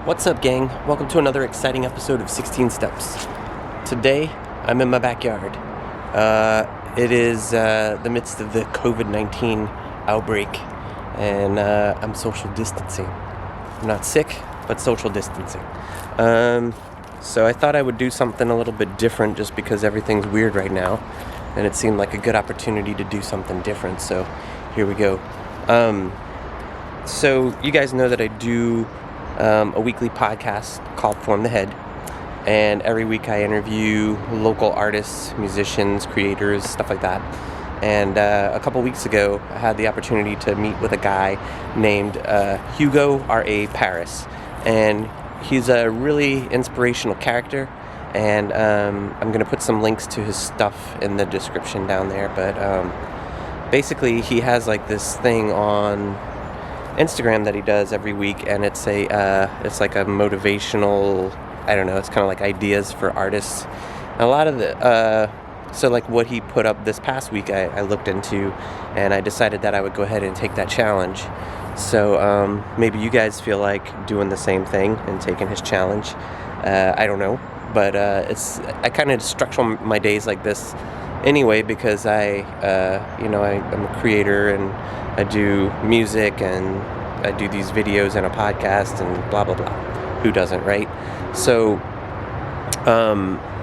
What's up, gang? Welcome to another exciting episode of 16 Steps. Today, I'm in my backyard. It is the midst of the COVID-19 outbreak, and I'm social distancing. I'm not sick, but social distancing. So I thought I would do something a little bit different just because everything's weird right now, and it seemed like a good opportunity to do something different, so here we go. So you guys know that I do a weekly podcast called Form the Head, and every week I interview local artists, musicians, creators, stuff like that. And a couple weeks ago I had the opportunity to meet with a guy named Hugo R.A. and he's a really inspirational character, and I'm going to put some links to his stuff in the description down there. But basically he has like this thing on Instagram that he does every week, and it's like a motivational, I don't know, it's kind of like ideas for artists. And a lot of the so like what he put up this past week I looked into, and I decided that I would go ahead and take that challenge. So maybe you guys feel like doing the same thing and taking his challenge. I don't know, but I kind of structure my days like this anyway, because I'm a creator, and I do music, and I do these videos and a podcast and blah blah blah. Who doesn't, right? So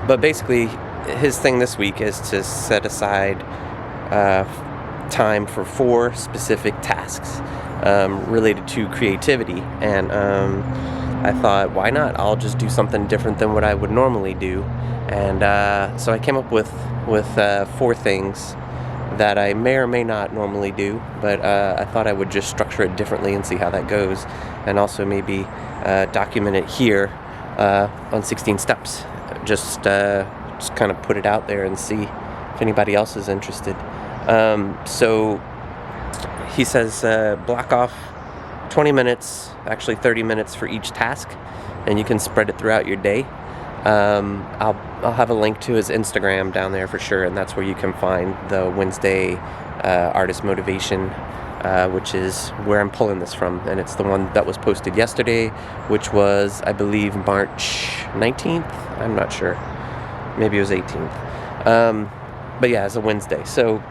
but basically his thing this week is to set aside time for 4 specific tasks related to creativity, and I thought, why not? I'll just do something different than what I would normally do. And so I came up with 4 things that I may or may not normally do, but I thought I would just structure it differently and see how that goes, and also maybe document it here on 16 Steps. Just kind of put it out there and see if anybody else is interested. So he says block off 20 minutes, actually 30 minutes for each task, and you can spread it throughout your day. I'll have a link to his Instagram down there for sure, and that's where you can find the Wednesday artist motivation, which is where I'm pulling this from, and it's the one that was posted yesterday, which was, I believe, March 19th. I'm not sure, maybe it was 18th, but yeah, it's a Wednesday. So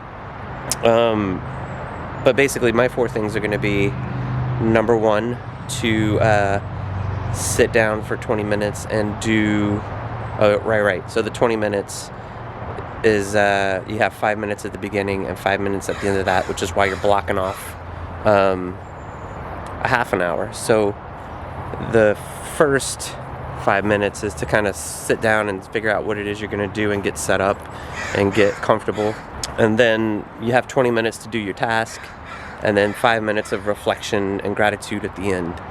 but basically my 4 things are going to be: number 1, to sit down for 20 minutes and do right. So the 20 minutes is you have 5 minutes at the beginning and 5 minutes at the end of that, which is why you're blocking off a half an hour. So the first 5 minutes is to kind of sit down and figure out what it is you're going to do and get set up and get comfortable, and then you have 20 minutes to do your task, and then 5 minutes of reflection and gratitude at the end.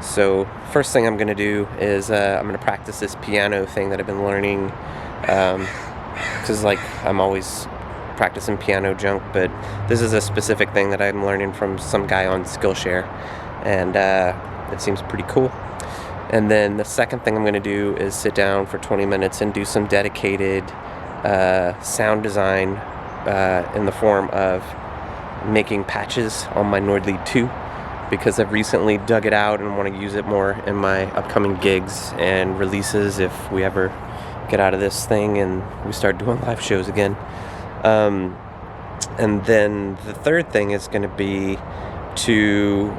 So first thing I'm going to do is I'm going to practice this piano thing that I've been learning, because like I'm always practicing piano junk, but this is a specific thing that I'm learning from some guy on Skillshare, and it seems pretty cool. And then the second thing I'm going to do is sit down for 20 minutes and do some dedicated sound design in the form of making patches on my Nord Lead 2, because I've recently dug it out and want to use it more in my upcoming gigs and releases if we ever get out of this thing and we start doing live shows again. And then the third thing is going to be to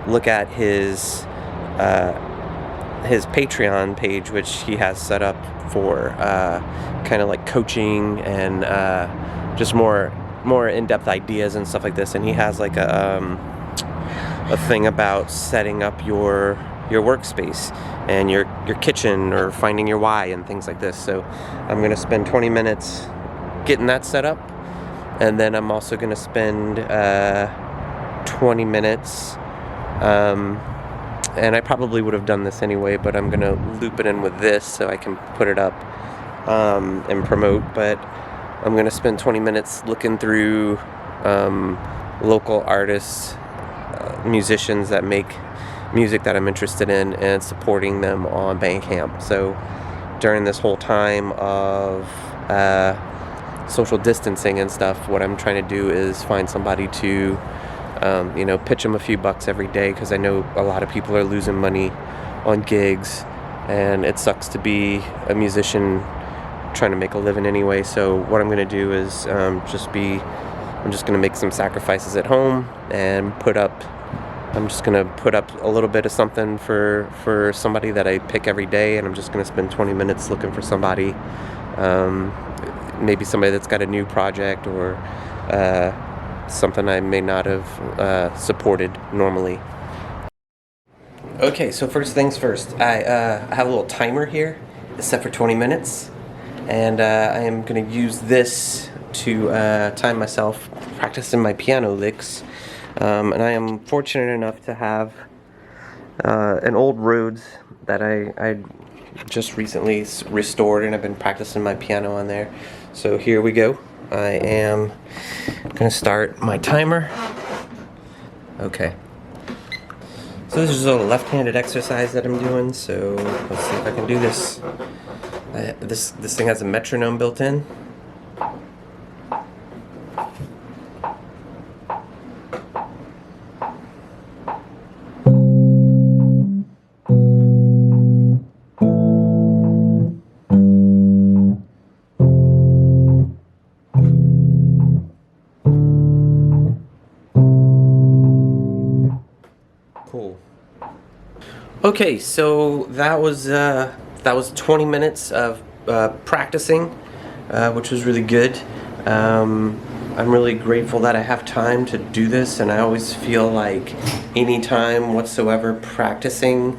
look at his Patreon page, which he has set up for kind of like coaching and just more in-depth ideas and stuff like this. And he has like a thing about setting up your workspace and your kitchen, or finding your why and things like this. So I'm going to spend 20 minutes getting that set up, and then I'm also going to spend 20 minutes and I probably would have done this anyway, but I'm going to loop it in with this so I can put it up and promote. But I'm going to spend 20 minutes looking through local artists, musicians that make music that I'm interested in, and supporting them on Bandcamp. So during this whole time of social distancing and stuff, what I'm trying to do is find somebody to pitch them a few bucks every day, because I know a lot of people are losing money on gigs, and it sucks to be a musician trying to make a living anyway. So what I'm going to do is I'm just going to make some sacrifices at home and I'm just going to put up a little bit of something for somebody that I pick every day, and I'm just going to spend 20 minutes looking for somebody, maybe somebody that's got a new project or something I may not have supported normally. Okay, so first things first, I have a little timer here. It's set for 20 minutes, and I am going to use this to time myself practicing my piano licks. And I am fortunate enough to have an old Rhodes that I just recently restored, and I've been practicing my piano on there. So here we go. I am going to start my timer. Okay. So this is a left-handed exercise that I'm doing, so let's see if I can do this. This thing has a metronome built in. Cool. Okay, so that was 20 minutes of practicing, which was really good. I'm really grateful that I have time to do this, and I always feel like any time whatsoever practicing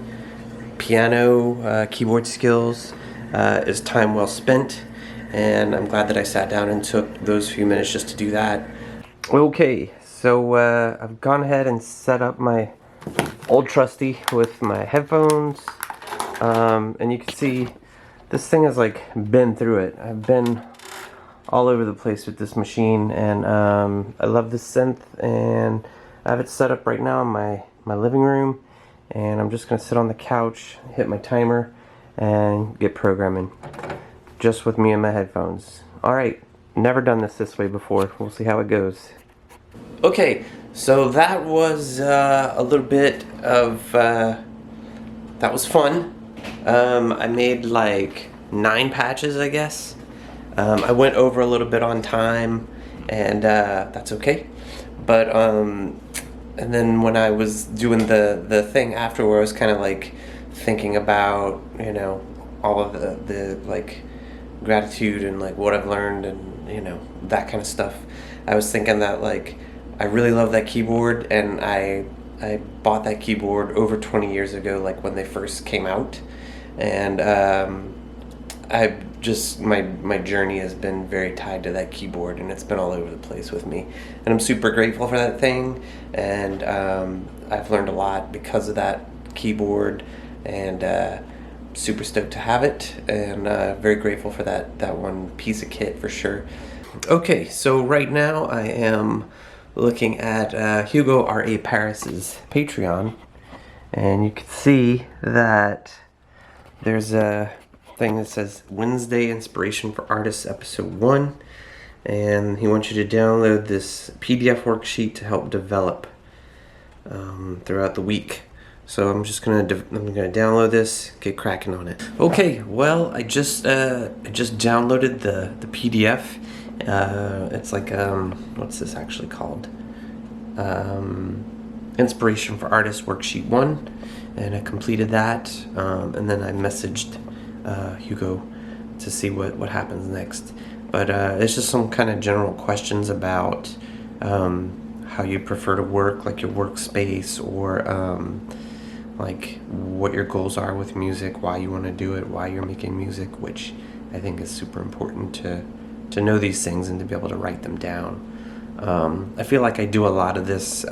piano keyboard skills is time well spent, and I'm glad that I sat down and took those few minutes just to do that. Okay, so I've gone ahead and set up my old trusty with my headphones, and you can see this thing has like been through it. I've been all over the place with this machine, and I love this synth, and I have it set up right now in my living room, and I'm just gonna sit on the couch, hit my timer, and get programming just with me and my headphones. Alright, never done this way before. We'll see how it goes. Okay, so that was a little bit of that was fun. I made like 9 patches, I guess. I went over a little bit on time, and that's okay. But and then when I was doing the thing afterward, I was kind of like thinking about, you know, all of the like gratitude and like what I've learned, and you know, that kind of stuff. I was thinking that like I really love that keyboard, and I bought that keyboard over 20 years ago, like when they first came out, and my journey has been very tied to that keyboard, and it's been all over the place with me, and I'm super grateful for that thing, and I've learned a lot because of that keyboard, and super stoked to have it, and very grateful for that one piece of kit for sure. Okay, so right now I am looking at Hugo R.A. Paris's Patreon, and you can see that there's a thing that says Wednesday Inspiration for Artists Episode 1, and he wants you to download this PDF worksheet to help develop throughout the week. So I'm just gonna download this, get cracking on it. Okay, well I just downloaded the PDF. It's like what's this actually called? Inspiration for Artists Worksheet 1, and I completed that, and then I messaged Hugo to see what happens next. But it's just some kind of general questions about how you prefer to work, like your workspace, or like what your goals are with music, why you want to do it, why you're making music, which I think is super important to know these things and to be able to write them down. I feel like I do a lot of this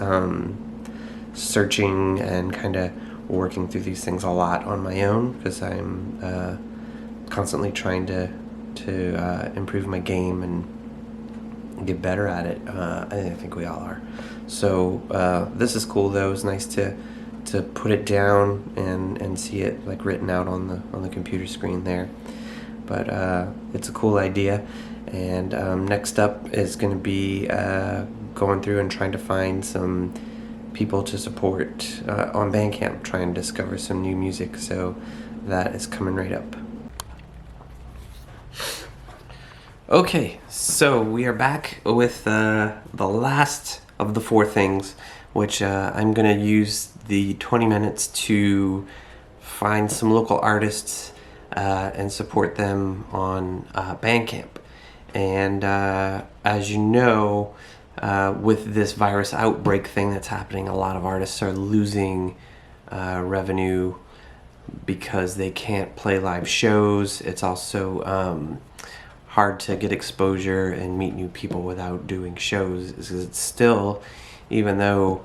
searching and kind of working through these things a lot on my own, because I'm constantly trying to improve my game and get better at it. I think we all are. So this is cool though. It's nice to put it down and see it like written out on the computer screen there. But it's a cool idea. And next up is going to be going through and trying to find some people to support on Bandcamp, try and discover some new music. So that is coming right up. Okay, so we are back with the last of the 4 things, which I'm going to use the 20 minutes to find some local artists and support them on Bandcamp. And as you know, with this virus outbreak thing that's happening, a lot of artists are losing revenue because they can't play live shows. It's also hard to get exposure and meet new people without doing shows. It's still, even though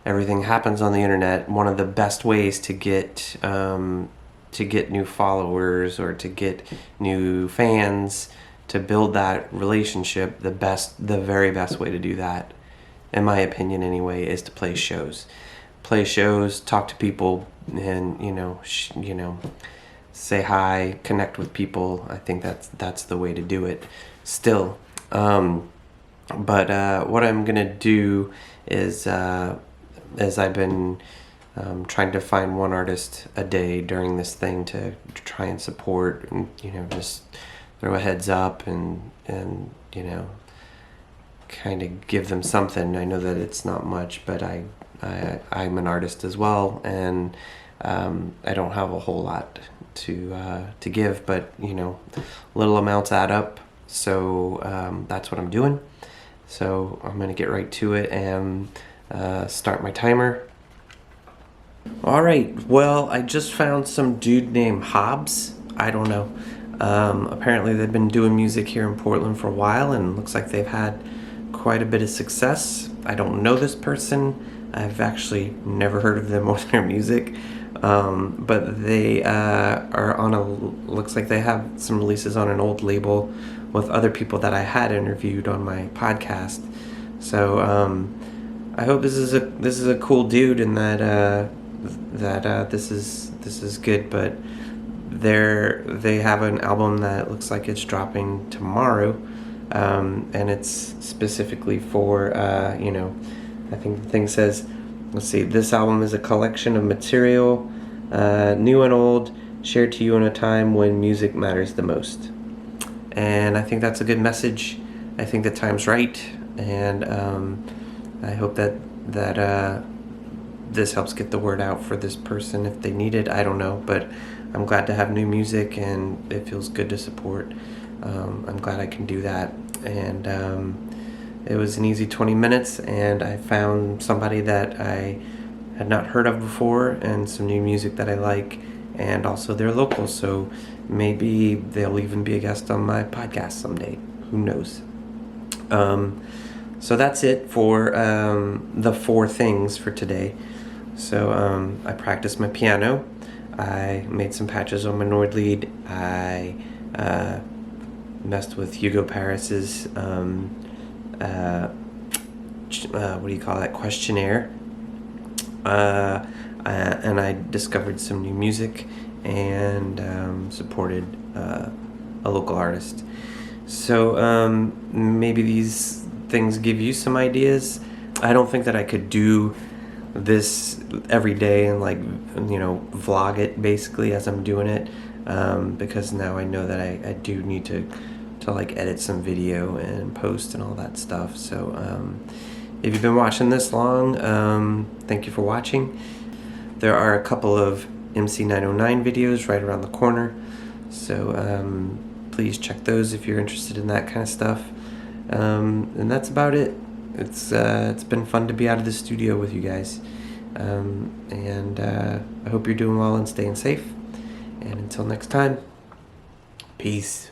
everything happens on the internet, one of the best ways to get new followers or to get new fans, to build that relationship. The very best way to do that, in my opinion anyway, is to play shows. Play shows, talk to people, and say hi, connect with people. I think that's the way to do it still. But what I'm gonna do is, as I've been trying to find one artist a day during this thing to try and support, and just throw a heads up and kind of give them something. I know that it's not much, but I'm an artist as well, and I don't have a whole lot to give, but little amounts add up. So that's what I'm doing. So I'm gonna get right to it and start my timer. All right, well, I just found some dude named Hobbess. I don't know. Apparently they've been doing music here in Portland for a while, and looks like they've had quite a bit of success. I don't know this person. I've actually never heard of them or their music. But they are on looks like they have some releases on an old label with other people that I had interviewed on my podcast. So I hope this is a cool dude, and that this is good. But they have an album that looks like it's dropping tomorrow, and it's specifically for I think the thing says, let's see, this album is a collection of material, new and old, shared to you in a time when music matters the most. And I think that's a good message. I think the time's right, and I hope that this helps get the word out for this person if they need it. I don't know, but I'm glad to have new music, and it feels good to support. I'm glad I can do that, and it was an easy 20 minutes, and I found somebody that I had not heard of before, and some new music that I like, and also they're local, so maybe they'll even be a guest on my podcast someday. Who knows? So that's it for the 4 things for today. So I practiced my piano. I made some patches on my Nord lead. I messed with Hugo Paris's what do you call that, questionnaire, and I discovered some new music and supported a local artist. So maybe these things give you some ideas. I don't think that I could do this every day and vlog it basically as I'm doing it, because now I know that I do need to edit some video and post and all that stuff. So if you've been watching this long, thank you for watching. There are a couple of MC909 videos right around the corner, so please check those if you're interested in that kind of stuff. And that's about it. It's been fun to be out of the studio with you guys, and I hope you're doing well and staying safe. And until next time, peace.